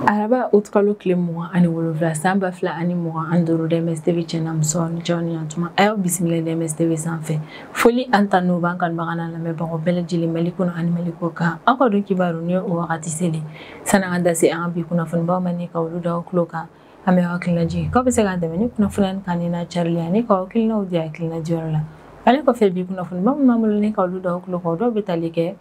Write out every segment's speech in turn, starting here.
Araba utkalo klemo ani wolofla samba fla ani mo andoro DMS-TV channel son Johnny Antuma ayo bismillah DMS-TV sanfɛ foli anta no bankan bagana la me bago bele jili malikuno ani maliko ka akado kibaru ni o wakati sele sana anda se an bi kuna fun ba mani ka wulu da kloka ame wakilaji ko be se ga demeni kuna fulan kanina Charlie ani ka wakilna udi akilna jorla ale ko fe bi kuna fun ba mamul ni ka wulu da kloka do betalike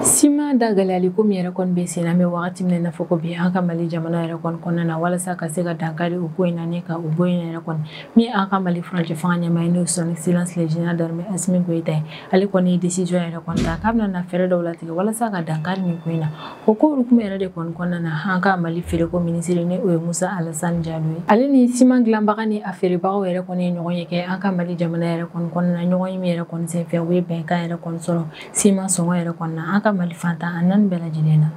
Sima dagalali ko mi yɛrɛ kɔni bɛ sen na me wagati min na foko bi an ka Mali jamana yɛrɛ kɔni kɔnɔna na walasa ka se ka dankari o ko in na ne ka o bɔ in yɛrɛ kɔni mi an ka Mali furancɛ fanga ɲɛmaa ye n'o son excellence le général d'armée Assimi Goïta ale kɔni ye décision yɛrɛ kɔni ta k'a bɛna na fɛɛrɛ dɔw latigɛ walasa ka dankari nin ko in na o ko hukumu yɛrɛ de kɔni kɔnɔna na an ka Mali feereko ministre ni o ye Musa Alassane Diallo ye ale ni siman dilanbaga ni a feerebagaw yɛrɛ kɔni ye ɲɔgɔn ye kɛ an ka Mali jamana yɛrɛ kɔni kɔnɔna na ɲɔgɔn ye min yɛrɛ kɔni senfɛ o ye bɛnkan yɛrɛ kɔni sɔrɔ siman sɔngɔ yɛrɛ kɔni na an ka Mali fantan a naani bɛɛ lajɛlen na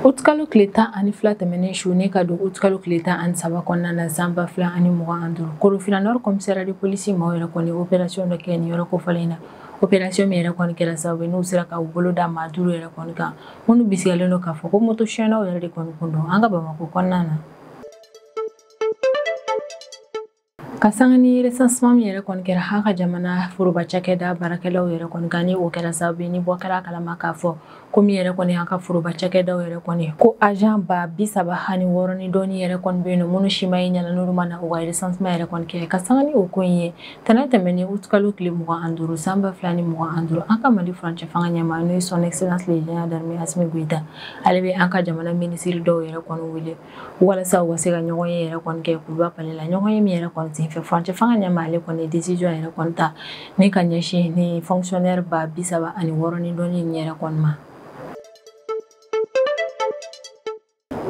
Utkalo tile 12 tɛmɛnen su ne ka don Utkalo tile 13 kɔnɔna na Zanba 2025 Korofina Nord commissariat de police maaw yɛrɛ kɔni opération dɔ kɛ nin yɔrɔ kofɔlen na opération min yɛrɛ kɔni kɛra sababu n'u sera ka u bolo da maa 5 yɛrɛ kɔni kan minnu bisigalen don k'a fɔ ko moto suyɛnnaw yɛrɛ de kɔni kun don an ka Bamako kɔnɔna na Kasangani recensement mi yɛrɛ kɔni kɛra an ka jamana foroba cakɛda baarakɛlaw yɛrɛ kɔni kan ni o kɛra sababu ni bɔ kɛra kalama k'a fɔ ko min yɛrɛ kɔni an ka foroba cakɛdaw yɛrɛ kɔni ko agent ba 36 ni dɔɔni yɛrɛ kɔni bɛ yen nɔ minnu si ma ye ɲɛna n'olu ma na o ka recensement yɛrɛ kɔni kɛ kasangani o ko in ye tɛnɛ tɛmɛnen Utkalo tile 25 Zanba 2025 an ka Mali furancɛ fanga ɲɛmaa n'o ye son excellence le général d'armée Assimi Goïta ale bɛ an ka jamana ministre dɔw yɛrɛ kɔni wele walasa u ka se ka ɲɔgɔn ye yɛrɛ kɔni kɛ Kuruba Palais la ɲɔgɔn ye min yɛrɛ kɔni senfɛ furancɛ fanga ɲɛmaa ale kɔni décision yɛrɛ kɔni ta ni ka ɲɛsin ni fonctionnaire ba 36 ni dɔɔni ni yɛrɛ kɔni ma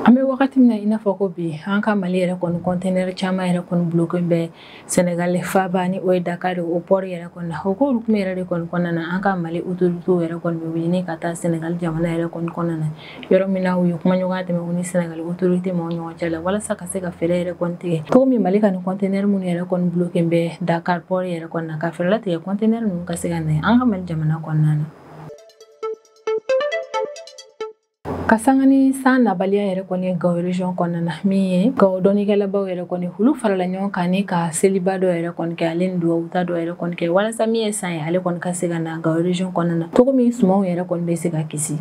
An bɛ wagati min na i n'a fɔ ko bi an ka Mali yɛrɛ kɔni conteneur caman yɛrɛ kɔni bloqué bɛ Sénégal faaba ni o ye Dakar o port yɛrɛ kɔni na o ko hukumu yɛrɛ de kɔni kɔnɔna na an ka Mali autorités yɛrɛ kɔni bɛ wuli ka taa Sénégal jamana yɛrɛ kɔni kɔnɔna na yɔrɔ min na u ye kuma ɲɔgɔnya tɛmɛ u ni Sénégal autorité ma ɲɔgɔn cɛ la walasa ka se ka fɛɛrɛ yɛrɛ kɔni tigɛ cogo min Mali ka ni conteneur minnu yɛrɛ kɔni bloqué bɛ Dakar port yɛrɛ kɔni na ka fɛɛrɛ latigɛ conteneur ninnu ka se ka na an ka Mali jamana kɔnɔna na Kasangani san nabaliya yɛrɛ kɔni Gao region kɔnɔna na min ye Gao dɔnnikɛlabaw yɛrɛ kɔni olu farala ɲɔgɔn kan ni ka seliba dɔ yɛrɛ kɔni kɛ ale ni duwawuta dɔ yɛrɛ kɔni kɛ walasa min ye san ye ale kɔni ka se ka na Gao region kɔnɔna na cogo min sumanw yɛrɛ kɔni bɛ se ka kisi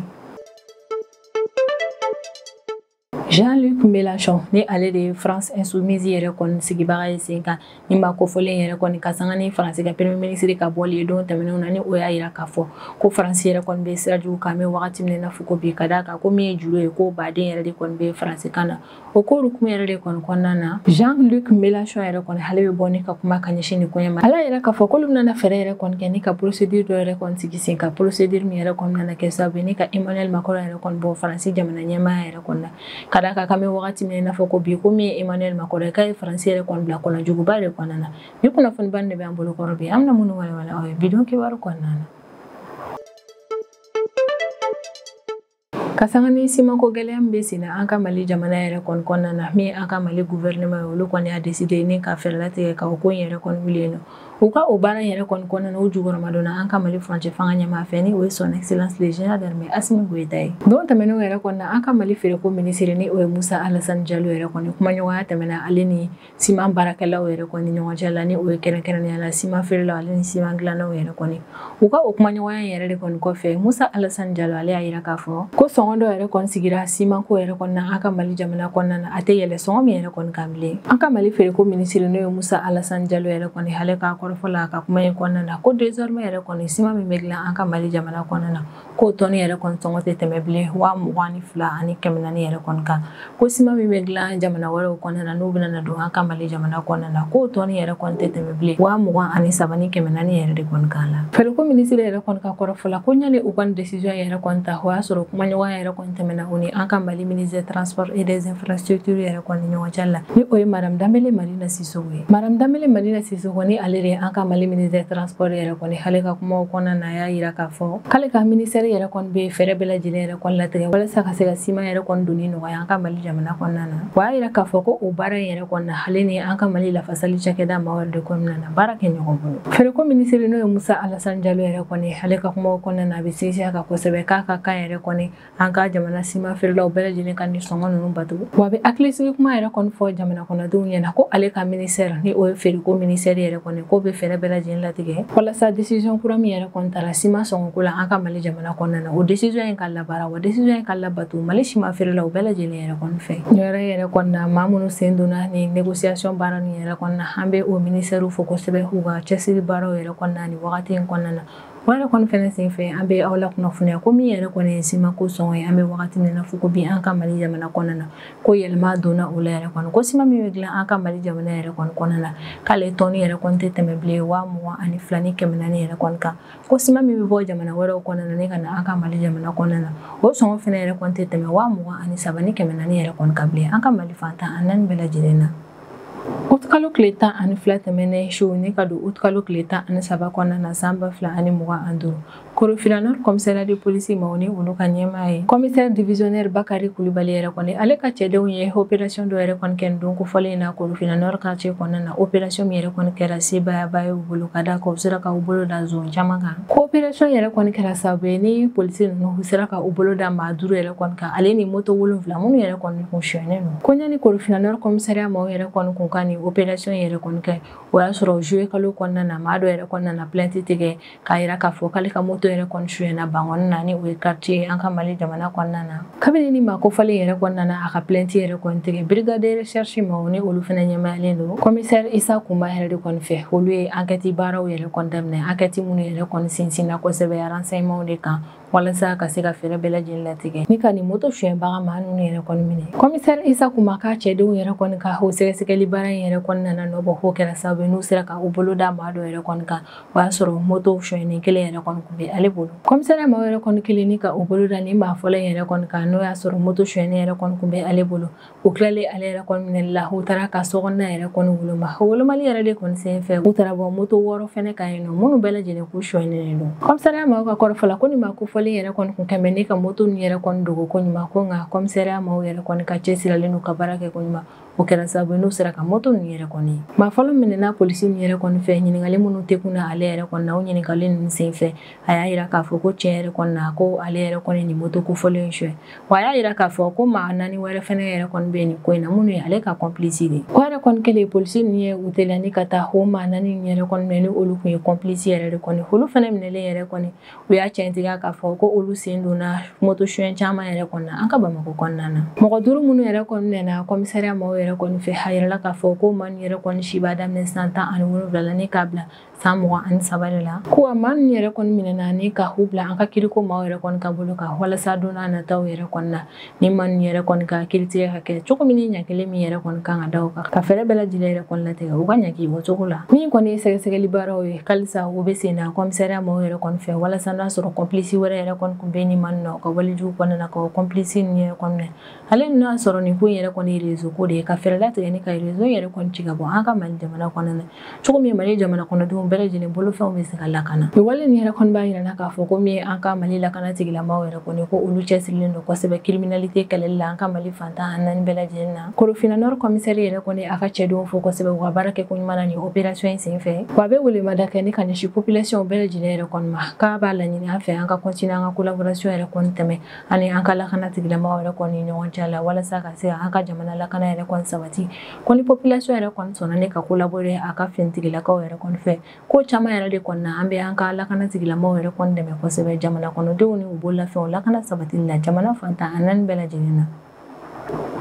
Jean-Luc Mélenchon ni ale de ye France Insoumise yɛrɛ kɔni sigibaga ye sen kan ni ma kofɔlen yɛrɛ kɔni kasangani France ka premier ministre ka bɔli ye don tɛmɛnenw na ni o y'a yira k'a fɔ ko France yɛrɛ kɔni bɛ sira jugu kan bɛ wagati min na fɔ ko bi ka d'a kan ko min ye julu ye ko baden yɛrɛ de kɔni bɛ France kan na o ko hukumu yɛrɛ de kɔni kɔnɔna na Jean-Luc Mélenchon yɛrɛ kɔni ale bɛ bɔ ni ka kuma ka ɲɛsin ni koɲɛ ma ala yɛrɛ k'a fɔ k'olu bɛna fɛɛrɛ yɛrɛ kɔni kɛ ni ka procédure dɔ yɛrɛ kɔni sigi sen ka procédure min yɛrɛ kɔni nana kɛ sababu ye ni ka Emmanuel Macron yɛrɛ kɔni bɔ France jamana ɲɛmaa yɛrɛ kɔni na ka d'a kan bɛ wagati min na fɔ ko bi ko min ye Emmanuel Macron k'a ye France yɛrɛ kɔni bila kɔnɔ juguba de kɔnɔna na ni kunnafoni ban de bɛ an bolo kɔrɔ bi an bɛna minnu walawala aw ye bidon kibaru kɔnɔna na Kasangani simanko gɛlɛya min bɛ sen na an ka Mali jamana yɛrɛ kɔni kɔnɔna na min an ka Mali gouvernement ye olu kɔni y'a décidé ni ka fɛɛrɛ latigɛ ka o ko in yɛrɛ kɔni wuli yen nɔ u ka o baara yɛrɛ kɔni kɔnɔna na u jukɔrɔmadonna an ka Mali furancɛ fanga ɲɛmaa fɛ ni o ye son excellence le général d'armée Assimi Goïta ye don tɛmɛnenw yɛrɛ kɔni na an ka Mali feereko ministre ni o ye Musa Alassane Diallo yɛrɛ kɔni kuma ɲɔgɔnya tɛmɛna ale ni siman baarakɛlaw yɛrɛ kɔni ɲɔgɔn cɛ la ni o ye kɛrɛnkɛrɛnnenya la siman feerelaw ale ni siman dilannaw yɛrɛ kɔni u ka o kuma ɲɔgɔnya yɛrɛ de kɔni kɔfɛ Musa Alassane Diallo ale y'a yira k'a fɔ ko sɔngɔ dɔ yɛrɛ kɔni sigira simanko yɛrɛ kɔni na an ka Mali jamana kɔnɔna na a tɛ yɛlɛ sɔngɔ min yɛrɛ kɔni kan bilen an ka Mali feereko ministre n'o ye Musa Alassane Diallo yɛrɛ kɔni ale k'a kɔrɔfɔ la ka kuma in kɔnɔna na ko désormais yɛrɛ kɔni siman min bɛ dilan an ka Mali jamana kɔnɔna na k'o tɔni yɛrɛ kɔni sɔngɔ tɛ tɛmɛ bilen 22 ani 400 yɛrɛ kɔni kan ko siman min bɛ dilan jamana wɛrɛw kɔnɔna na n'u bɛna na don an ka Mali jamana kɔnɔna na k'o tɔni yɛrɛ kɔni tɛ tɛmɛ bilen 23 ni 400 yɛrɛ de kɔni kan la feereko ministre yɛrɛ kɔni ka kɔrɔfɔ la ko ɲani u kɔni décision yɛrɛ kɔni ta o y'a sɔrɔ kuma ɲɔgɔnya yɛrɛ kɔni tɛmɛna u ni an ka Mali ministre des transports et des infrastructures yɛrɛ kɔni ɲɔgɔn cɛ la ni o ye Madame Danbele Madina Sissoko ye Madame Danbele Madina Sissoko ni ale de ye an ka Mali ministère transport yɛrɛ kɔni ale ka kumaw kɔnɔna na y'a yira k'a fɔ k'ale ka ministère yɛrɛ kɔni bɛ fɛɛrɛ bɛɛ lajɛlen yɛrɛ kɔni latigɛ walasa ka se ka ciment yɛrɛ kɔni donni nɔgɔya an ka Mali jamana kɔnɔna na wa a yira k'a fɔ ko o baara in yɛrɛ kɔni na ale ni an ka Mali lafasali cakɛda maaw de kɔnɔna na baara kɛ ɲɔgɔn bolo feereko ministre n'o ye Musa Alassane Diallo yɛrɛ kɔni ale ka kumaw kɔnɔna na a bɛ sinsin a kan kosɛbɛ k'a ka kan yɛrɛ kɔni an ka jamana ciment feerelaw bɛɛ lajɛlen ka ni sɔngɔ ninnu bato wa a bɛ hakilisigi kuma yɛrɛ kɔni fɔ jamana kɔnɔdenw ɲɛna ko ale ka ministère ni o ye feereko ministère yɛrɛ kɔni ko bɛ fɛɛrɛ bɛɛ lajɛlen latigɛ walasa décision kura min yɛrɛ kɔni taara ciment sɔngɔko la an ka Mali jamana kɔnɔna na o décision in ka labaara wa décision in ka labato Mali ciment feerelaw bɛɛ lajɛlen yɛrɛ kɔni fɛ yɔrɔ yɛrɛ kɔni na maa minnu sen donna ni négociation baara nin yɛrɛ kɔni na an bɛ o ministère fo kosɛbɛ u ka cɛsiri baaraw yɛrɛ kɔni na ni wagati in kɔnɔna na wa yɛrɛ kɔni fɛnɛ sen fɛ an bɛ aw la kunnafoniya ko min yɛrɛ kɔni ye ciment ko sɔngɔ ye an bɛ wagati min na fo ko bi an ka Mali jamana kɔnɔna na ko yɛlɛma donna o la yɛrɛ kɔni ko ciment min bɛ dilan an ka Mali jamana yɛrɛ kɔni kɔnɔna na k'ale tɔni yɛrɛ kɔni tɛ tɛmɛ bilen 22,2 ni 400 yɛrɛ kɔni kan ko ciment min bɛ bɔ jamana wɛrɛw kɔnɔna na ne ka na an ka Mali jamana kɔnɔna na o sɔngɔ fɛnɛ yɛrɛ kɔni tɛ tɛmɛ 23,3 ni 400 yɛrɛ kɔni kan bilen an ka Mali fantan a naani bɛɛ lajɛlen na août kalo tile 12 tɛmɛnen su ne ka don août kalo tile 13 kɔnɔna na san 2025 Korofina Nord commissariat de police ma ni olu ka ɲɛmaa ye commissaire divisionnaire Bakari Kulibali yɛrɛ kɔni ale ka cɛdenw ye opération dɔ yɛrɛ kɔni kɛ don kofɔlen na Korofina Nord quartier kɔnɔna na opération min yɛrɛ kɔni kɛra sebayaba ye u bolo ka da u sera ka u bolo da zone caman kan ko opération yɛrɛ kɔni kɛra sababu ye ni police ninnu u sera ka u bolo da maa 5 yɛrɛ kɔni kan ale ni moto 7 minnu yɛrɛ kɔni kun suyɛnen don ko ɲani Korofina Nord commissariat maaw yɛrɛ kɔni kun ka ni opération yɛrɛ kɔni kɛ o y'a sɔrɔ juillet kalo kɔnɔna na maa dɔ yɛrɛ kɔnɔna na plainte tigɛ k'a yira k'a fɔ k'ale ka moto yɛrɛ kɔni suyɛna bangɔni na ni o ye quartier an ka Mali jamana kɔnɔna na kabini ni maa kofɔlen yɛrɛ kɔnɔna na a ka plainte yɛrɛ kɔni tigɛ brigade de recherche maaw ni olu fɛnɛ ɲɛmayalen don commissaire Isa Kumba yɛrɛ de kɔni fɛ olu ye enquête baaraw yɛrɛ kɔni daminɛ enquête minnu yɛrɛ kɔni sinsinna kosɛbɛ renseignement de kan walasa ka se ka fɛɛrɛ bɛɛ lajɛlen latigɛ ni ka ni moto suyɛnbaga maa ninnu yɛrɛ kɔni minɛ commissaire Isa Kumba k'a cɛdenw yɛrɛ kɔni ka o sɛgɛsɛgɛli baara in yɛrɛ kɔnɔna na nɔbɔ ko kɛra sababu n'u sera ka u bolo da maa dɔ yɛrɛ kɔni kan o y'a sɔrɔ moto suyɛnnen kelen yɛrɛ kɔni kun bɛ ale bolo commissaire maaw yɛrɛ kɔni kelen ni ka u bolo da ni maa fɔlɔ yɛrɛ kɔni kan n'o y'a sɔrɔ moto suyɛnnen yɛrɛ kɔni kun bɛ ale bolo u tilalen ale yɛrɛ kɔni minɛli la u taara ka sokɔnɔna yɛrɛ kɔni woloma wolomali yɛrɛ de kɔni sen fɛ u taara bɔ moto 6 fɛnɛ kan yen nɔ minnu bɛɛ lajɛlen ko suyɛnnen don commissaire maaw ka kɔrɔfɔ la ko ni maa kofɔlen yɛrɛ kɔni kun kɛmɛ ne ka moto ni yɛrɛ kɔni dogo ko ɲuman ko nka commissaire maaw yɛrɛ kɔni ka cɛsiralen n'u ka baara kɛ ko ɲuman o kɛra sababu n'u sera ka moto ni yɛrɛ kɔni maa fɔlɔ minɛna polisi ni yɛrɛ kɔni fɛ ɲininkali minnu tɛ kunna ale yɛrɛ kɔni na o ɲininkali ninnu sen fɛ a y'a yira k'a fɔ ko tiɲɛ yɛrɛ kɔni na ko ale yɛrɛ kɔni ni moto kofɔlen suyɛ wa a y'a yira k'a fɔ ko maa 4 wɛrɛ fɛnɛ yɛrɛ kɔni bɛ nin ko in na minnu ye ale ka complice de o yɛrɛ kɔni kɛlen polisi ni ye u teliya ni ka taa o maa 4 ni yɛrɛ kɔni minɛ ni olu kun ye complice yɛrɛ de kɔni olu fɛnɛ minɛlen yɛrɛ kɔni u y'a cɛntigɛ k'a fɔ ko olu sen donna moto suyɛn caman yɛrɛ kɔni na an ka Bamakɔ kɔnɔna na mɔgɔ 5 minnu yɛrɛ kɔni minɛna commissariat maaw yɛrɛ kɔni fɛ a yirala k'a fɔ ko maa yɛrɛ kɔni si b'a daminɛ san 17 la ni k'a bila san 23 de la ko wa maa yɛrɛ kɔni minɛna ni ka u bila an ka kiriko maaw yɛrɛ kɔni ka bolo kan walasa don n'a nataw yɛrɛ kɔni na ni maa yɛrɛ kɔni ka kiritigɛ ka kɛ cogo min ni ɲankelen min yɛrɛ kɔni kan ka da o kan ka fɛɛrɛ bɛɛ lajɛlen yɛrɛ kɔni latigɛ u ka ɲaki o cogo la min kɔni ye sɛgɛsɛgɛli baaraw ye halisa u bɛ sen na commissariat maaw yɛrɛ kɔni fɛ walasa n'a sɔrɔ complice wɛrɛ yɛrɛ kɔni kun bɛ ni maa na u ka walejugu kɔnɔna na ka complice ni yɛrɛ kɔni ale n'a sɔrɔ nin ko in yɛrɛ kɔni ye réseau ko de ye ka fɛɛrɛ latigɛ ni ka réseau yɛrɛ kɔni ci ka bɔ an ka Mali jamana kɔnɔna na cogo min Mali jamana kɔnɔdenw bɛɛ lajɛlen bolofɛnw bɛ se ka lakana ni wale nin yɛrɛ kɔni b'a yirana k'a fɔ ko min an ka Mali lakana tigilamaaw yɛrɛ kɔni ko olu cɛsirilen don kosɛbɛ criminalité kɛlɛli la an ka Mali fantan a 4 bɛɛ lajɛlen na Korofina Nord commissaire yɛrɛ kɔni a ka cɛdenw fo kosɛbɛ u ka baara kɛ ko ɲuman na ni opération in sen fɛ wa a bɛ welemada kɛ ni ka ɲɛsin population bɛɛ lajɛlen yɛrɛ kɔni ma k'a b'a laɲini an fɛ an ka continuer an ka collaboration yɛrɛ kɔni tɛmɛ ani an ka lakana tigilamaaw yɛrɛ kɔni ɲɔgɔn cɛ la walasa ka se an ka jamana lakana yɛrɛ kɔni sabati ko ni population yɛrɛ kɔni sɔnna ne ka collaborer a ka fintigilakaw yɛrɛ kɔni fɛ ko caman yɛrɛ de kɔni na an bɛ an ka lakana tigilamaaw yɛrɛ kɔni dɛmɛ kosɛbɛ jamana kɔnɔdenw ni u bololafɛnw lakana sabatili la jamana fantan a 4 bɛɛ lajɛlen na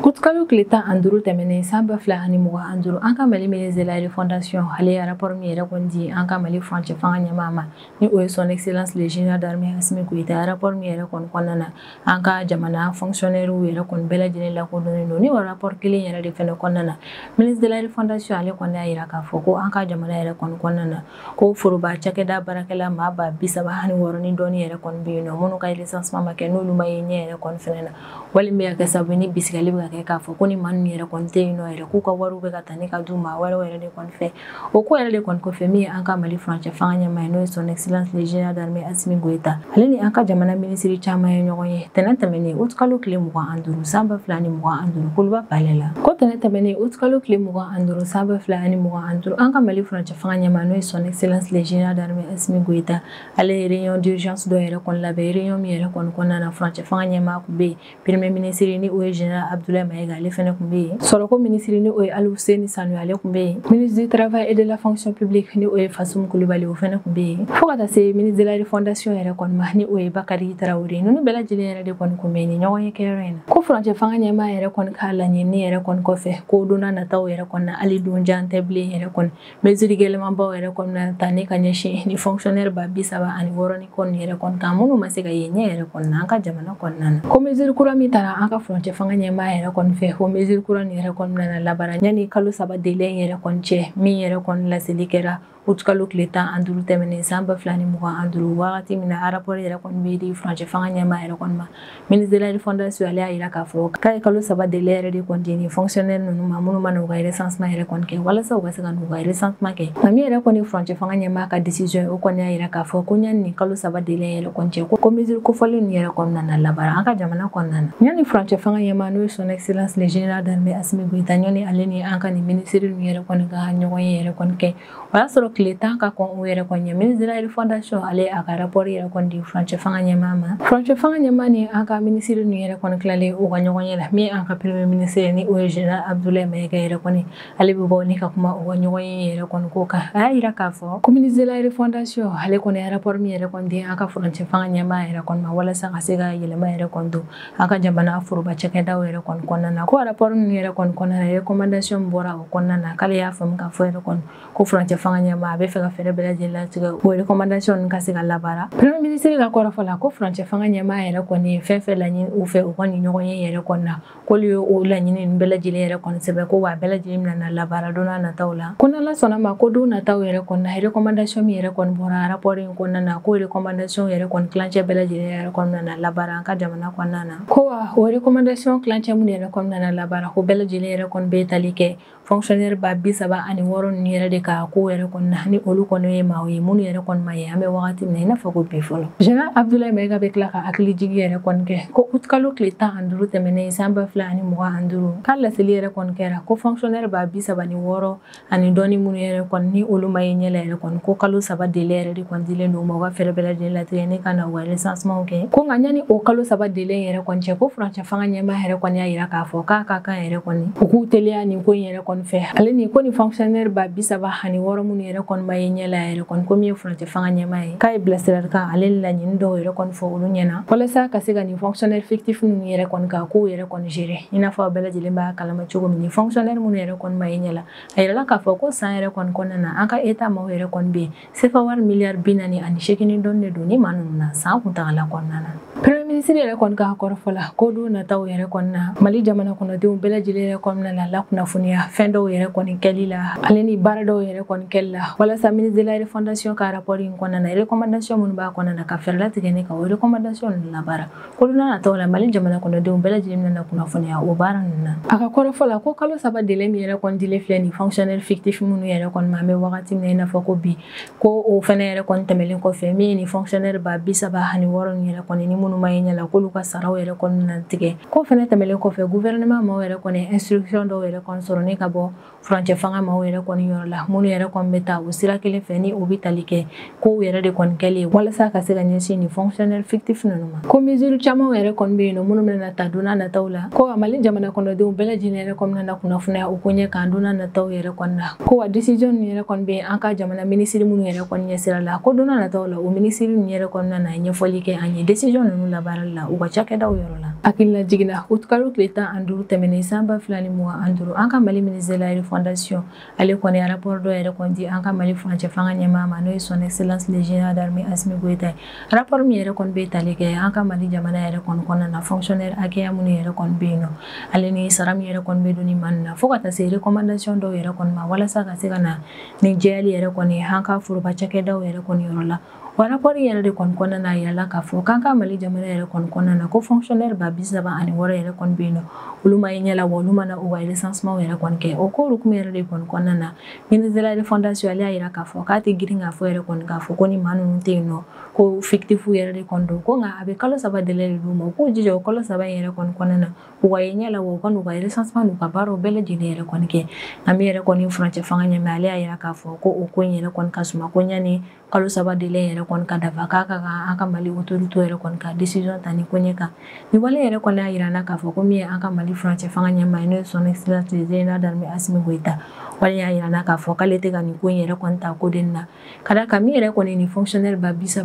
août kalo tile 15 tɛmɛnen san 2025 an ka Mali ministère de la refondation ale ye rapport min yɛrɛ kɔni di an ka Mali furancɛ fanga ɲɛmaa ma ni o ye son excellence le général d'armée Assimi Goïta rapport min yɛrɛ kɔni kɔnɔna na an ka jamana fonctionnaire yɛrɛ kɔni bɛɛ lajɛlen lakodɔnnen don ni o rapport kelen yɛrɛ de fɛnɛ kɔnɔna na ministre de la refondation ale kɔni y'a yira k'a fɔ ko an ka jamana yɛrɛ kɔni kɔnɔna na ko foroba cakɛda baarakɛla maa ba 36 ni dɔɔni yɛrɛ kɔni bɛ yen nɔ minnu ka recensement ma kɛ n'olu ma ye ɲɛ yɛrɛ kɔni fɛnɛ na walima bɛ ka kɛ sababu ni bisigali bɛ ka kɛ k'a fɔ ko ni maa ninnu yɛrɛ kɔni tɛ yen nɔ yɛrɛ k'u ka wariw bɛ ka ta ne ka d'u ma wɛrɛw yɛrɛ de kɔni fɛ o ko yɛrɛ de kɔni kɔfɛ min ye an ka Mali furancɛ fanga ɲɛmaa ye n'o ye son excellence le général d'armée Assimi Goïta ale ni an ka jamana minisiri caman ye ɲɔgɔn ye tɛnɛn tɛmɛnen août kalo tile 25 san 2025 kuluba pale la ko tɛnɛn tɛmɛnen août kalo tile 25 san 2025 an ka Mali furancɛ fanga ɲɛmaa n'o ye son excellence le général d'armée Assimi Goïta ale ye réunion d'urgence dɔ yɛrɛ kɔni labɛn réunion min yɛrɛ kɔni kɔnɔna na furancɛ fanga ɲɛmaa kun bɛ yen premier ministre ni o ye général Abdoulaye Maïga ale fɛnɛ kun bɛ yen sɔrɔko ministre ni o ye Ali Useni Sanu ale kun bɛ yen ministre du travail et de la fonction publique ni o ye Fassoum Coulibaly o fɛnɛ kun bɛ yen fo ka taa se ministre de la refondation yɛrɛ kɔni ma ni o ye Bakari Traoré ninnu bɛɛ lajɛlen yɛrɛ de kɔni kun bɛ yen ni ɲɔgɔn ye kɛyɔrɔ in na ko furancɛ fanga ɲɛmaa yɛrɛ kɔni k'a laɲini yɛrɛ kɔni kɔfɛ ko donna nataw yɛrɛ kɔni na hali don jan tɛ bilen yɛrɛ kɔni mesure gɛlɛmanbaw yɛrɛ kɔni na ta ne ka ɲɛsin ni fonctionnaire ba 36 ni kɔni yɛrɛ kɔni kan minnu ma se ka ye ɲɛ yɛrɛ kɔni na an ka jamana kɔnɔna na ko mesure kura min taara an ka furancɛ fanga ɲɛmaa yɛrɛ kɔni fɛ o mesure kura nin yɛrɛ kɔni nana labara yanni kalo 3 délai yɛrɛ kɔni cɛ min yɛrɛ kɔni laseli kɛra août kalo tile 15 tɛmɛnen san 2025 wagati min na rapport yɛrɛ kɔni bɛ di furancɛ fanga ɲɛmaa yɛrɛ kɔni ma ministre de la refondation ale y'a yira k'a fɔ k'a ye kalo 3 délai yɛrɛ de kɔni di ni fonctionnaire ninnu ma minnu ma n'u ka recensement yɛrɛ kɔni kɛ walasa u ka se ka n'u ka recensement kɛ nka min yɛrɛ kɔni furancɛ fanga ɲɛmaa ka décision ye o kɔni y'a yira k'a fɔ ko ɲani nin kalo 3 délai yɛrɛ kɔni cɛ ko mesure kofɔlen nin yɛrɛ kɔni nana labara an ka jamana kɔnɔna na ɲani furancɛ fanga ɲɛmaa n'o ye son excellence le général d'armée Assimi Goïta ɲani ale ni an ka nin ministre ninnu yɛrɛ kɔni ka ɲɔgɔn ye yɛrɛ kɔni kɛ o y'a sɔrɔ tile 10 ka kɔn o yɛrɛ kɔni ye ministre de la refondation ale a ka rapport yɛrɛ kɔni di furancɛ fanga ɲɛmaa ma furancɛ fanga ɲɛmaa ni an ka ministre ninnu yɛrɛ kɔni tilalen o ka ɲɔgɔn ye la min an ka premier ministre ni o ye général Abdoulaye Maïga yɛrɛ kɔni ale bɛ bɔ ni ka kuma o ka ɲɔgɔn ye yɛrɛ kɔni ko kan a y'a yira k'a fɔ ko ministre de la refondation ale kɔni ye rapport min yɛrɛ kɔni di an ka furancɛ fanga ɲɛmaa yɛrɛ kɔni ma walasa ka se ka yɛlɛma yɛrɛ kɔni don an ka jamana foroba cakɛdaw yɛrɛ kɔni kɔnɔna na ko rapport ninnu yɛrɛ kɔni kɔnɔna na recommandation min bɔra o kɔnɔna na k'ale y'a faamu k'a fɔ yɛrɛ kɔni ko furancɛ fanga ɲɛmaa a bɛ fɛ ka fɛɛrɛ bɛɛ lajɛlen latigɛ o recommandation ninnu ka se ka labara premier ministre ka kɔrɔfɔ la ko furancɛ fanga ɲɛmaa yɛrɛ kɔni ye fɛn fɛn laɲini u fɛ u ka nin ɲɔgɔn ye yɛrɛ kɔni na k'olu ye o laɲini ninnu bɛɛ lajɛlen yɛrɛ kɔni sɛbɛn ko wa a bɛɛ lajɛlen bɛna labara don n'a nataw la ko n'Ala sɔnna ma ko don nataw yɛrɛ kɔni na recommandation min yɛrɛ kɔni bɔra rapport in kɔnɔna na ko recommandation yɛrɛ kɔni tilancɛ bɛɛ lajɛlen yɛrɛ kɔni nana labara an ka jamana kɔnɔna na ko wa o recommandation tilancɛ minnu yɛrɛ kɔni nana labara ko bɛɛ lajɛlen yɛrɛ kɔni bɛ tali kɛ fonctionnaire ba 36 ninnu yɛrɛ de ka ko yɛrɛ kɔni na ni olu kɔni ye maa ye minnu yɛrɛ kɔni ma ye an bɛ wagati min na i n'a fɔ ko bi fɔlɔ général Abdoulaye Maïga bɛ tila ka hakili jigi yɛrɛ kɔni kɛ ko août kalo tile 15 tɛmɛnen san 2025 k'a laseli yɛrɛ kɔni kɛra ko fonctionnaire ba 36 ani dɔɔni minnu yɛrɛ kɔni ni olu ma ye ɲɛla yɛrɛ kɔni ko kalo 3 délai yɛrɛ de kɔni dilen don u ma u ka fɛɛrɛ bɛɛ lajɛlen latigɛ ne ka na u ka recensement kɛ ko nka ɲani o kalo 3 délai yɛrɛ kɔni cɛ ko furancɛ fanga ɲɛmaa yɛrɛ kɔni y'a yira k'a fɔ k'a ka kan yɛrɛ kɔni u k'u teliya nin ko in yɛrɛ kɔni fɛ ale ni ko ni fonctionnaire ba 36 minnu yɛrɛ kɔni ma ye ɲɛla yɛrɛ kɔni ko min ye furancɛ fanga ɲɛmaa ye k'a ye bilasiralikan ale laɲini dɔw yɛrɛ kɔni fɔ olu ɲɛna walasa ka se ka nin fonctionnaire fictif ninnu yɛrɛ kɔni ka kow yɛrɛ kɔni gérer i n'a fɔ bɛɛ lajɛlen b'a kalama cogo min ni fonctionnaire minnu yɛrɛ kɔni ma ye ɲɛla a yirala k'a fɔ ko san yɛrɛ kɔni kɔnɔna na an ka état maaw yɛrɛ kɔni bɛ yen CFA wari miliyari 48 dɔɔni de don ni maa ninnu na san kuntagala kɔnɔna na premier ministre yɛrɛ kɔni ka kɔrɔfɔ la ko don nataw yɛrɛ kɔni na Mali jamana kɔnɔdenw bɛɛ lajɛlen yɛrɛ kɔni na la kunnafoniya fɛn dɔw yɛrɛ kɔni kɛli la ale ni baara dɔw yɛrɛ kɔni kɛli la walasa ministre de la refondation ka rapport in kɔnɔna na recommandation minnu b'a kɔnɔna na ka fɛɛrɛ latigɛ ne ka o recommandation ninnu labara ko don nataw la Mali jamana kɔnɔdenw bɛɛ lajɛlen bɛna kunnafoniya o baara ninnu na a ka kɔrɔfɔ la ko kalo 3 délai min yɛrɛ kɔni dilen filɛ nin fonctionnaire fictif minnu yɛrɛ kɔni ma an bɛ wagati min na i n'a fɔ ko bi ko o fɛnɛ yɛrɛ kɔni tɛmɛlen kɔfɛ min ye ni fonctionnaire ba 36 ninnu yɛrɛ kɔni ni minnu ma ye ɲɛla k'olu ka saraw yɛrɛ kɔni na tigɛ ko fɛnɛ tɛmɛlen kɔfɛ gouvernement maaw yɛrɛ kɔni instruction dɔw yɛrɛ kɔni sɔrɔ ne ka bɔ furancɛ fanga maaw yɛrɛ kɔni yɔrɔ la minnu yɛrɛ kɔni bɛ taa o sira kelen fɛ ni o bɛ tali kɛ kow yɛrɛ de kɔni kɛlen walasa ka se ka ɲɛsin ni fonctionnaire fictif ninnu ma ko mesure camanw yɛrɛ kɔni bɛ yen nɔ minnu bɛna ta don n'a nataw la ko a Mali jamana kɔnɔdenw bɛɛ lajɛlen yɛrɛ kɔni bɛna kunnafoniya o ko ɲɛ kan don n'a nataw yɛrɛ kɔni na ko wa décision ninnu yɛrɛ kɔni bɛ yen an ka jamana ministre minnu yɛrɛ kɔni ɲɛsira la ko don n'a nataw la o ministre ninnu yɛrɛ kɔni na ɲɛfɔli kɛ an ye décision ninnu labaarali la u ka cakɛdaw yɔrɔ la hakilila jiginna août kalo tile 15 tɛmɛnen san 2025 an ka Mali ministre de la refondation ale kɔni ye rapport dɔ yɛrɛ kɔni di an ka Mali furancɛ fanga ɲɛmaa ma n'o ye son excellence le général d'armée Assimi Goïta rapport min yɛrɛ kɔni bɛ tali kɛ an ka Mali jamana yɛrɛ kɔni kɔnɔna na fonctionnaire hakɛya minnu yɛrɛ kɔni bɛ yen nɔ ale ni sara min yɛrɛ kɔni bɛ don ni maa ninnu na fo ka taa se recommandation dɔw yɛrɛ kɔni ma walasa ka se ka na ni jɛyali yɛrɛ kɔni an ka foroba cakɛdaw yɛrɛ kɔni yɔrɔ la wa rapport yɛrɛ de kɔni kɔnɔna na yɛrɛ k'a fɔ k'an ka Mali jamana yɛrɛ kɔni kɔnɔna na ko fonctionnaire ba 36 yɛrɛ kɔni bɛ yen nɔ olu ma ye ɲɛla wa olu mana u ka recensement yɛrɛ kɔni kɛ o ko hokumu yɛrɛ de kɔni kɔnɔna na ministre de la fondation ale y'a yira k'a fɔ k'a tɛ girin k'a fɔ yɛrɛ kɔni k'a fɔ ko ni maa ninnu tɛ yen nɔ ko fictif yɛrɛ de kɔni don ko nka a bɛ kalo 3 délai de d'u ma u k'u jija o kalo 3 yɛrɛ kɔni kɔnɔna na u ka ye ɲɛla wa u ka n'u ka recensement n'u ka baaraw bɛɛ lajɛlen yɛrɛ kɔni kɛ an bɛ yɛrɛ kɔni furancɛ fanga ɲɛmɛ ale y'a yira k'a fɔ ko o ko in yɛrɛ kɔni ka suma ko ɲani kalo 3 délai yɛrɛ kɔni ka dafa k'a ka an ka Mali autorité yɛrɛ kɔni ka décision ta ni ko ɲɛ kan ni wale yɛrɛ kɔni y'a yira na k'a fɔ ko min ye an ka Mali furancɛ fanga ɲɛma ye n'o ye son excellence Zeyina Darme Assimi Goïta wale y'a yira na k'a fɔ k'ale tɛ ka nin ko in yɛrɛ kɔni ta ko den na ka da kan min yɛrɛ kɔni ni fonctionnaire ba 36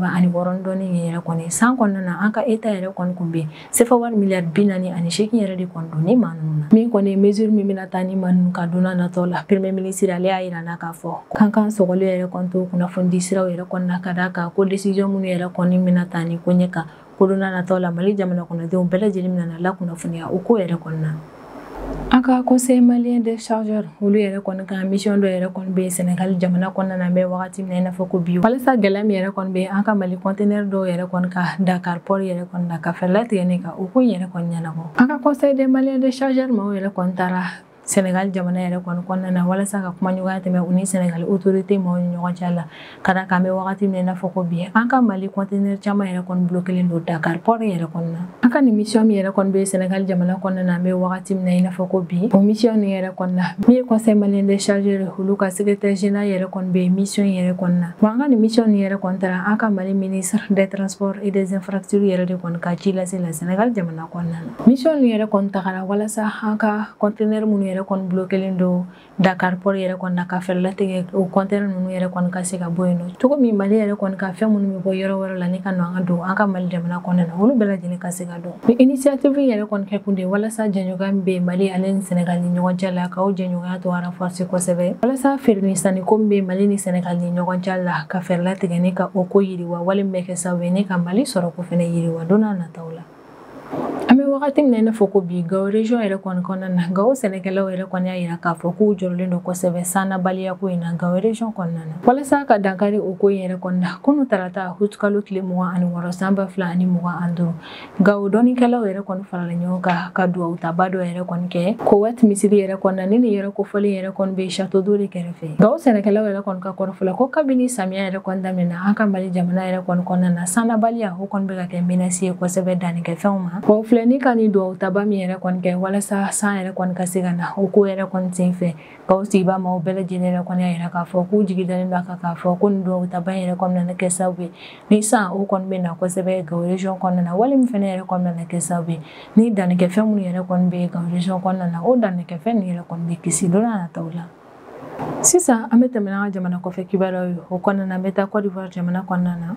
dɔɔnin yɛrɛ kɔni san kɔnɔna na an ka état yɛrɛ kɔni kun bɛ CFA wari miliyari 48 yɛrɛ de kɔni don ni maa ninnu na min kɔni mesure min bɛna taa ni maa ninnu ka don nataw la premier ministre ale y'a yira na k'a fɔ k'an k'an sɔgɔlen yɛrɛ kɔni to kunnafoni siraw yɛrɛ kɔni na ka da kan ko décision minnu yɛrɛ kɔni bɛna taa ni ko ɲɛ kan ko don nataw la Mali jamana kɔnɔdenw bɛɛ lajɛlen bɛna lakunnafoniya o ko yɛrɛ kɔni na an ka conseil malien des chargeurs olu yɛrɛ kɔni ka mission dɔ yɛrɛ kɔni bɛ Sénégal jamana kɔnɔna na bɛ wagati min na i n'a fɔ ko bi walasa gɛlɛya min yɛrɛ kɔni bɛ an ka Mali conteneur dɔw yɛrɛ kɔni ka Dakar port yɛrɛ kɔni na ka fɛɛrɛ latigɛ ka o ko yɛrɛ kɔni ɲɛnabɔ an ka conseil des maliens des chargeurs maaw yɛrɛ kɔni taara Sénégal jamana yɛrɛ kɔni kɔnɔna na walasa ka kuma ɲɔgɔnya tɛmɛ u ni Sénégal autorité maaw ni ɲɔgɔn cɛ la ka da kan bɛ wagati min na i n'a fɔ ko bi an ka Mali conteneur caman yɛrɛ kɔni bloquelen don Dakar port yɛrɛ kɔni na an ka ni mission min yɛrɛ kɔni bɛ Sénégal jamana kɔnɔna na bɛ wagati min na i n'a fɔ ko bi o mission ni yɛrɛ kɔni na min ye conseil malien des chargeurs olu ka secrétaire général yɛrɛ kɔni bɛ mission yɛrɛ kɔni na wa an ka ni mission ni yɛrɛ kɔni taara an ka Mali ministre des transports et des infrastructures yɛrɛ de kɔni ka ci lase la Sénégal jamana kɔnɔna na mission ni yɛrɛ kɔni tagara walasa an ka conteneur minnu yɛrɛ kɔni bloquelen don Dakar port yɛrɛ kɔni na ka fɛɛrɛ latigɛ o conteneur ninnu yɛrɛ kɔni ka se ka bɔ yen nɔ cogo min Mali yɛrɛ kɔni ka fɛn minnu bɛ bɔ yɔrɔ wɛrɛ la ni ka nɔ an ka don an ka Mali jamana kɔnɔna na olu bɛɛ lajɛlen ka se ka dɔn ni initiative yɛrɛ kɔni kɛ kun de walasa jɛɲɔgɔnya min bɛ Mali ale ni Sénégal ni ɲɔgɔn cɛ la k'o jɛɲɔgɔnya to renforcer kosɛbɛ walasa feere ni sanni ko min bɛ Mali ni Sénégal ni ɲɔgɔn cɛ la ka fɛɛrɛ latigɛ ni ka o ko yiriwa wale min bɛ kɛ sababu ye ni ka Mali sɔrɔ ko fɛnɛ yiriwa don n'a nataw la an bɛ wagati min na i n'a fɔ ko bi Gao région yɛrɛ kɔni kɔnɔna na Gao sɛnɛkɛlaw yɛrɛ kɔni y'a yira k'a fɔ k'u jɔrɔlen don kosɛbɛ sannabaliya ko in na Gao région kɔnɔna na walasa ka dankari o ko in yɛrɛ kɔni na kunu tarata août kalo tile 26 san 2025 Gao dɔnnikɛlaw yɛrɛ kɔni farala ɲɔgɔn kan ka duwawu taba dɔ yɛrɛ kɔni kɛ Kowat misiri yɛrɛ kɔni na ni nin yɛrɛ kofɔlen yɛrɛ kɔni bɛ château d'eau de kɛrɛfɛ Gao sɛnɛkɛlaw yɛrɛ kɔni ka kɔrɔfɔla ko kabini samiya yɛrɛ kɔni daminɛna an ka Mali jamana yɛrɛ kɔni kɔnɔna na sannabaliya o kɔni bɛ ka kɛ menace ye kosɛbɛ dannikɛfɛnw ma wa filɛ ni ka ni duwawu taba min yɛrɛ kɔni kɛ walasa san yɛrɛ kɔni ka se ka na o ko yɛrɛ kɔni sen fɛ Gao sigibaa maaw bɛɛ lajɛlen yɛrɛ kɔni y'a yira k'a fɔ k'u jigi dalen don a kan k'a fɔ ko nin duwawu taba in yɛrɛ kɔni nana kɛ sababu ye ni san o kɔni bɛ na kosɛbɛ Gao région kɔnɔna na wale min fɛnɛ yɛrɛ kɔni nana kɛ sababu ye ni dannikɛfɛn minnu yɛrɛ kɔni bɛ Gao région kɔnɔna na o dannikɛfɛn nin yɛrɛ kɔni bɛ kisi don n'a nataw la sisan an bɛ tɛmɛ an ka jamana kɔfɛ kibaruyaw ye o kɔnɔna na an bɛ taa Côte d'Ivoire jamana kɔnɔna na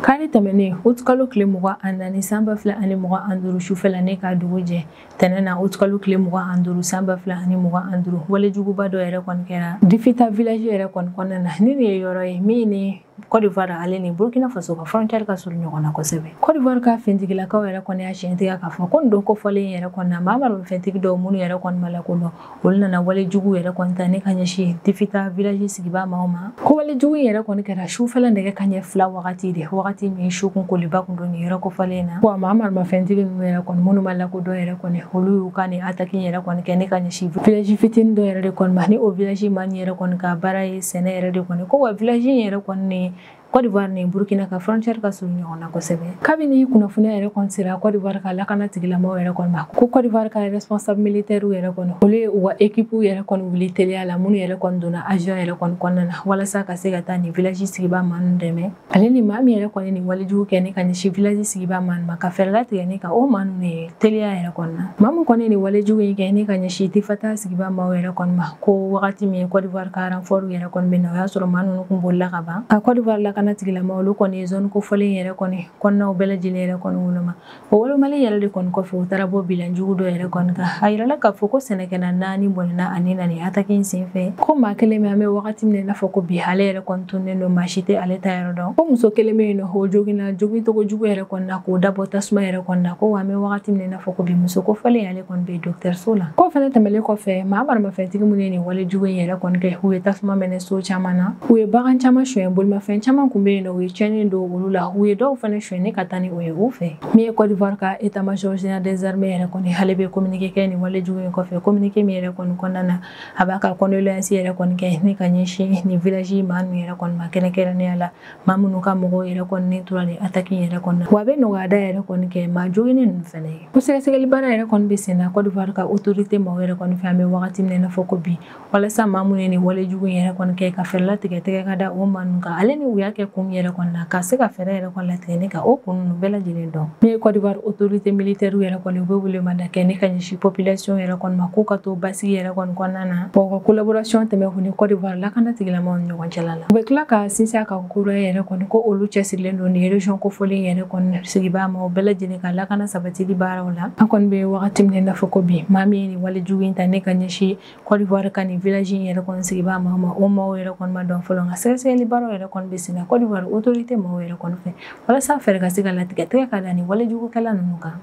kari tɛmɛnen août kalo tile 24 san 2025 sufɛla ne ka dugu jɛ tɛnɛn na août kalo tile 25 san 2025 walejuguba dɔ yɛrɛ kɔni kɛra Difita village yɛrɛ kɔni kɔnɔna na ni nin ye yɔrɔ ye min ni Côte d'Ivoire ale ni Burkina Faso ka frontière ka surun ɲɔgɔn na kosɛbɛ Côte d'Ivoire ka fintigilakaw yɛrɛ kɔni y'a siɲɛ tigɛ k'a fɔ ko nin don kofɔlen yɛrɛ kɔni na maa bɛ fɛntigi dɔw minnu yɛrɛ kɔni ma lakodɔn olu nana walejugu yɛrɛ kɔni ta ne ka ɲɛsin Difita village sigibaa maaw ma ko walejugu yɛrɛ kɔni kɛra sufɛla nɛgɛ kaɲɛ 2 wagati de wagati min sukun koliba kun don nin yɔrɔ kofɔlen na wa maa ma fɛntigi ninnu yɛrɛ kɔni minnu ma lakodɔn yɛrɛ kɔni olu y'u ka nin attaque yɛrɛ kɔni kɛ ne ka ɲɛsin village fitinin dɔ yɛrɛ de kɔni ma ni o village ma ni yɛrɛ kɔni ka baara ye sɛnɛ yɛrɛ de kɔni ko wa village yɛrɛ kɔni ni Côte d'Ivoire ni Burkina ka frontière ka surun ɲɔgɔn na kosɛbɛ kabini kunnafoniya yɛrɛ kɔni sera Côte d'Ivoire ka lakana tigilamɔgɔw yɛrɛ kɔni ma ko Côte d'Ivoire ka responsable militaire yɛrɛ kɔni olu ye u ka équipe yɛrɛ kɔni wuli teliya la minnu yɛrɛ kɔni donna avion yɛrɛ kɔni kɔnɔna na walasa ka se ka taa nin village sigibaa maa ninnu dɛmɛ ale ni maa min yɛrɛ kɔni nin walejugu kɛ ni ka ɲɛsin village sigibaa maa ninnu ma ka fɛɛrɛ latigɛ ni ka o maa ninnu ye teliya yɛrɛ kɔni na maa min kɔni nin walejugu in kɛ ni ka ɲɛsin Difata sigibaa maaw yɛrɛ kɔni ma ko wagati min Côte d'Ivoire ka renfort yɛrɛ kɔni bɛ na o y'a sɔrɔ maa ninnu kun bolila ka ban ka Côte d'Ivoire lakana lakana tigilama olu kɔni zone ko fɔlen yɛrɛ kɔni kɔnɔnaw bɛɛ lajɛlen yɛrɛ kɔni woloma o wolomali yɛrɛ de kɔni kɔfɛ u taara bɔ bilanjugu dɔ yɛrɛ kɔni kan a yirala k'a fɔ ko sɛnɛkɛla 4 bɔnna ani nani attaque in senfɛ ko maa kelen min an bɛ wagati min na i n'a fɔ ko bi ale yɛrɛ kɔni tunnen don maa si tɛ ale ta yɔrɔ dɔn ko muso kelen bɛ yen nɔ o joginna jogintogo jugu yɛrɛ kɔni na k'o dabɔ tasuma yɛrɛ kɔni na ko wa an bɛ wagati min na i n'a fɔ ko bi muso ko fɔlen ale kɔni bɛ dɔgɔtɔrɔso la ko fɛnɛ tɛmɛlen kɔfɛ maa maramafɛntigi minnu ye nin wale jugu in yɛrɛ kɔni kɛ u ye tasuma mɛnɛ so caman na u ye bagan caman suɲɛ bolimafɛn caman kun bɛ yen nɔ u ye tiɲɛni don olu la u ye dɔw fɛnɛ suɲɛni ka taa ni o ye u fɛ min ye Côte d'Ivoire ka état major général des armées yɛrɛ kɔni ale bɛ communiqué kɛ nin wale jugu in kɔfɛ communiqué min yɛrɛ kɔni kɔnɔna na a b'a ka condoléance yɛrɛ kɔni kɛ ni ka ɲɛsin nin village maa ninnu yɛrɛ kɔni ma kɛrɛnkɛrɛnnenya la maa minnu ka mɔgɔw yɛrɛ kɔni ni tora nin attaque yɛrɛ kɔni na wa a bɛ nɔgɔya da yɛrɛ kɔni kɛ maa joginnen ninnu fɛnɛ ye ko sɛgɛsɛgɛli baara yɛrɛ kɔni bɛ sen na Côte d'Ivoire ka autorité maaw yɛrɛ kɔni fɛ an bɛ wagati min na i n'a fɔ ko bi walasa maa minnu ye nin wale jugu in yɛrɛ kɔni kɛ ka fɛɛrɛ latigɛ tɛgɛ ka da o maa ninnu kan ale ni u y'a kɛ kun yɛrɛ kɔni na ka se ka fɛɛrɛ yɛrɛ kɔni latigɛ ni ka o kun ninnu bɛɛ lajɛlen dɔn min ye Côte d'Ivoire autorité militaire yɛrɛ kɔni u bɛ welemada kɛ ni ka ɲɛsin population yɛrɛ kɔni ma k'u ka to basigi yɛrɛ kɔni kɔnɔna na wa u ka collaboration tɛmɛ u ni Côte d'Ivoire lakana tigilamaw ni ɲɔgɔn cɛla la u bɛ tila ka sinsin a kan kura yɛrɛ kɔni ko olu cɛsirilen don nin région kofɔlen yɛrɛ kɔni sigibaa ma o bɛɛ lajɛlen ka lakana sabatili baaraw la an kɔni bɛ wagati min na i n'a fɔ ko bi maa min ye nin wale jugu in ta ne ka ɲɛsin Côte d'Ivoire ka nin village in yɛrɛ kɔni sigibaa ma o maaw yɛrɛ kɔni ma dɔn fɔlɔ nka sɛgɛsɛgɛli baaraw yɛrɛ kɔni bɛ sen na Côte d'Ivoire autorité maaw yɛrɛ kɔni fɛ walasa fɛɛrɛ ka se ka latigɛ tɛgɛ ka da nin wale jugukɛla ninnu kan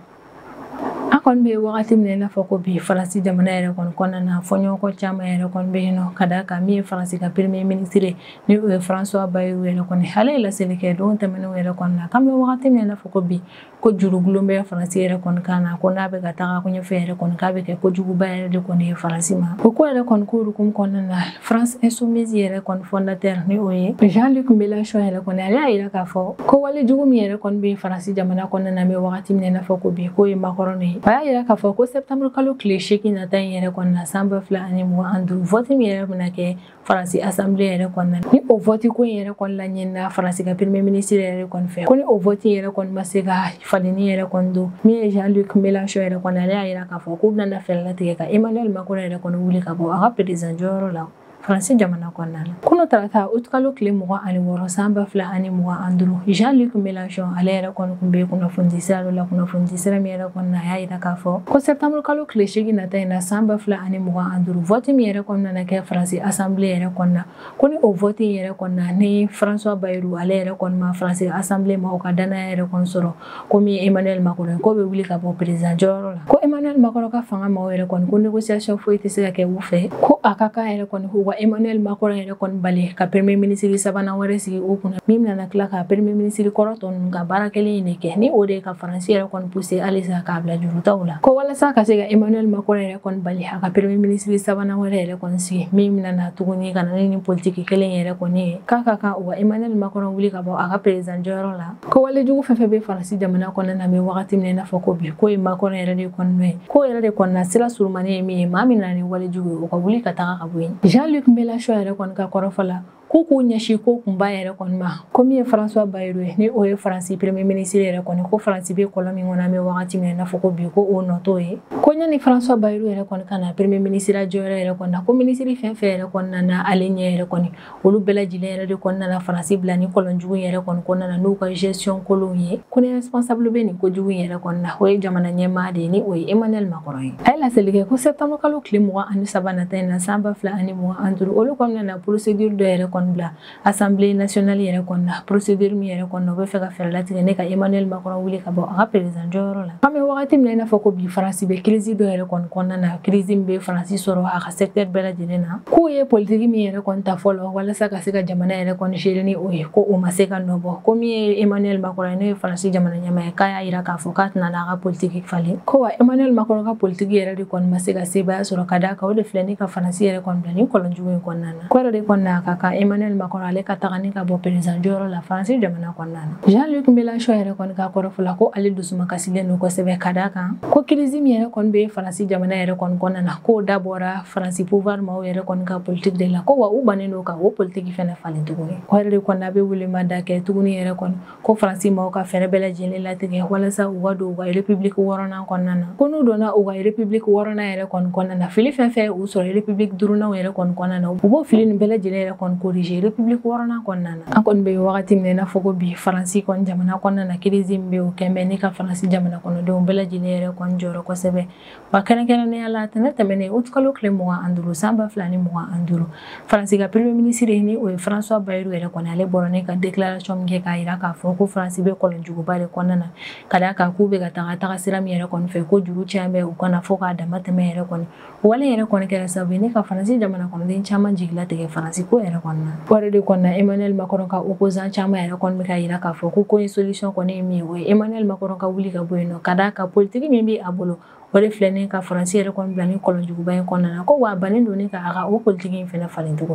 an kɔni bɛ wagati min na i n'a fɔ ko bi Faransi jamana yɛrɛ kɔni kɔnɔna na fɔɲɔgɔnkɔ caman yɛrɛ kɔni bɛ yen nɔ ka d'a kan min ye Faransi ka premier ministre ni o ye François Bayrou yɛrɛ kɔni ale ye laseli kɛ don tɛmɛnenw yɛrɛ kɔni na k'an bɛ wagati min na i n'a fɔ ko bi ko jurugulon bɛ Faransi yɛrɛ kɔni kan na ko n'a bɛ ka taga ko ɲɛfɛ yɛrɛ kɔni k'a bɛ kɛ kojuguba yɛrɛ de kɔni ye Faransi ma o ko yɛrɛ kɔni ko hukumu kɔnɔna na France Insoumise yɛrɛ kɔni fondateur ni o ye Jean-Luc Mélenchon yɛrɛ kɔni ale y'a yira k'a fɔ ko wale jugu min yɛrɛ kɔni bɛ Faransi jamana kɔnɔna na bɛ wagati min na i n'a fɔ ko bi k'o ye Macron ye a y'a yira k'a fɔ ko septembre kalo tile 8 nata in yɛrɛ kɔni na san 2025 vote min yɛrɛ bɛna kɛ Faransi assemblée yɛrɛ kɔni na ni o vote ko in yɛrɛ kɔni laɲinina Faransi ka premier ministre yɛrɛ kɔni fɛ ko ni o vote yɛrɛ kɔni ma se ka falenni yɛrɛ kɔni don min ye Jean-Luc Mélenchon yɛrɛ kɔni ale y'a yira k'a fɔ k'u bɛna fɛɛrɛ latigɛ ka Emmanuel Macron yɛrɛ kɔni wuli ka bɔ a ka président jɔyɔrɔ la Faransi jamana kɔnɔna la kunu tarata août kalo tile 26 san 2025 Jean-Luc Mélenchon ale yɛrɛ kɔni kun bɛ kunnafoni sira dɔ la kunnafoni sira min yɛrɛ kɔni na a y'a yira k'a fɔ ko septembre kalo tile 8 nata in na san 2025 vote min yɛrɛ kɔni nana kɛ Faransi assemblée yɛrɛ kɔni na ko ni o vote in yɛrɛ kɔni na ni François Bayrou ale yɛrɛ kɔni ma Faransi assemblée ma o ka danaya yɛrɛ kɔni sɔrɔ ko min ye Emmanuel Macron ko bɛ wuli ka bɔ président jɔyɔrɔ la ko Emmanuel Macron ka fanga maaw yɛrɛ kɔni ko négociation foyi tɛ se ka kɛ u fɛ ko a ka kan yɛrɛ kɔni ko Emmanuel Macron yɛrɛ kɔni bali ka premier ministre sabanan wɛrɛ sigi o kunna min nana tila ka premier ministre kɔrɔ tɔ ninnu ka baara kelen in de kɛ ni o de ye ka Faransi yɛrɛ kɔni pousser halisa k'a bila jurutaw la ko walasa ka se ka Emmanuel Macron yɛrɛ kɔni bali a ka premier ministre sabanan wɛrɛ yɛrɛ kɔni sigi min nana tuguni ka na ni politique kelen yɛrɛ kɔni ye k'a ka kan o ka Emmanuel Macron wuli ka bɔ a ka président jɔyɔrɔ la ko wale jugu fɛn fɛn bɛ Faransi jamana kɔnɔna na bɛ wagati min na i n'a fɔ ko bi ko ye Macron yɛrɛ de kɔni ye ko yɛrɛ de kɔni na sira surumani ye min ye maa min na ni wale jugu ye o ka wuli ka taga ka bɔ yen Jean-Luc Mélenchon yɛrɛ kɔni ka kɔrɔfɔ la k'u ɲɛsin ko kunba yɛrɛ kɔni ma ko min ye François Bayrou ye ni o ye Faransi premier ministre yɛrɛ kɔni ko Faransi bɛ kɔlɔn min kɔnɔ an bɛ wagati min na i n'a fɔ ko bi ko o nɔ t'o ye ko ɲani François Bayrou yɛrɛ kɔni ka na premier ministre jɔyɔrɔ yɛrɛ kɔni na ko ministre fɛn fɛn yɛrɛ kɔni na ale ɲɛ yɛrɛ kɔni olu bɛɛ lajɛlen yɛrɛ de kɔni nana Faransi bila ni kɔlɔn jugu yɛrɛ kɔni kɔnɔna na n'u ka gestion kolonw ye ko ni responsable bɛ nin kojugu yɛrɛ kɔni na o ye jamana ɲɛmaa de ye ni o ye Emmanuel Macron ye a ye laseli kɛ ko septembre kalo tile 23 nata in na san 2025 olu kɔni nana procédure dɔ yɛrɛ kɔni bila Assemblée nationale yɛrɛ kɔni na procédure min yɛrɛ kɔni na u bɛ fɛ ka fɛɛrɛ latigɛ ne ka Emmanuel Macron wuli ka bɔ a ka président jɔyɔrɔ la an bɛ wagati min na i n'a fɔ ko bi Faransi bɛ crise dɔ yɛrɛ kɔni kɔnɔna na crise min bɛ Faransi sɔrɔ a ka secteur bɛɛ lajɛlen na k'u ye politique min yɛrɛ kɔni ta fɔlɔ walasa ka se ka jamana yɛrɛ kɔni gérer ni o ye ko o ma se ka nɔbɔ ko min ye Emmanuel Macron ye n'o ye Faransi jamana ɲɛmaa ye k'a y'a yira k'a fɔ k'a tɛna n'a ka politique falen ko wa Emmanuel Macron ka politique yɛrɛ de kɔni ma se ka sebaya sɔrɔ ka d'a kan o de filɛ ni ka Faransi yɛrɛ kɔni bila ni kɔlɔnjugu in kɔnɔna na ko yɛrɛ de kɔni na ka kan Emmanuel Macron ale ka taga ni ka bɔ président jɔyɔrɔ la Faransi jamana kɔnɔna na Jean-Luc Mélenchon yɛrɛ kɔni ka kɔrɔfɔ la ko ale dusuma kasilen don kosɛbɛ ka d'a kan ko crise min yɛrɛ kɔni bɛ Faransi jamana yɛrɛ kɔni kɔnɔna na k'o dabɔra Faransi pouvoir maaw yɛrɛ kɔni ka politique de la ko wa u bannen don ka o politique fɛnɛ falen tuguni o yɛrɛ de kɔni a bɛ welemada kɛ tuguni yɛrɛ kɔni ko Faransi maaw ka fɛɛrɛ bɛɛ lajɛlen latigɛ walasa u ka don u ka république wɔɔrɔnan kɔnɔna na ko n'u donna u ka république wɔɔrɔnan yɛrɛ kɔni kɔnɔna na fili fɛn fɛn u sɔrɔ république duurunan yɛrɛ kɔni kɔnɔna na u b'o fili nin bɛɛ lajɛlen yɛrɛ kɔni ko corriger république warana konna na akon be wakati ne na fogo bi faransi kon jamana konna na crise mbe o kembe ni ka faransi jamana kono do bela jinere kon joro ko sebe wa kana kana ne ala tane tamene utkalo kle mo anduru samba flani mo anduru faransi ga premier ministre ni o François Bayrou ere kon ale borone ka déclaration nge ka ira ka fogo faransi be kolon jugo bare konna na kada ka kube ga taga siram yere kon fe ko juru chambe o kana foka da matame yere kon wala yere kon kera sabe ni ka faransi jamana kono den chama jigla te faransi ko yere konna wala de konna Emmanuel Macron ka opposant chama yere kon ka ira ka fo ko solution ko ne mi we Emmanuel Macron ka wuli ka boyno kada ka politique mi bi abolo wala flene ka faransi yere kon blani kolon jugu bayen konna ko wa banen do ni ka aga o politique fi na falen to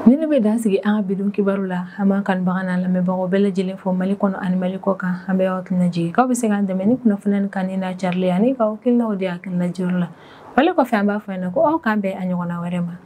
ni ne be da sigi an bidon kibarula ama kan bagana la me bago bele jile fo mali kono an mali ko ka ambe wa kina ji ka be segan de meni kuna funan kan ina charlie ani ka o kila o dia kan la jorla wala ko fa amba fa na ko o kan be anyo na werema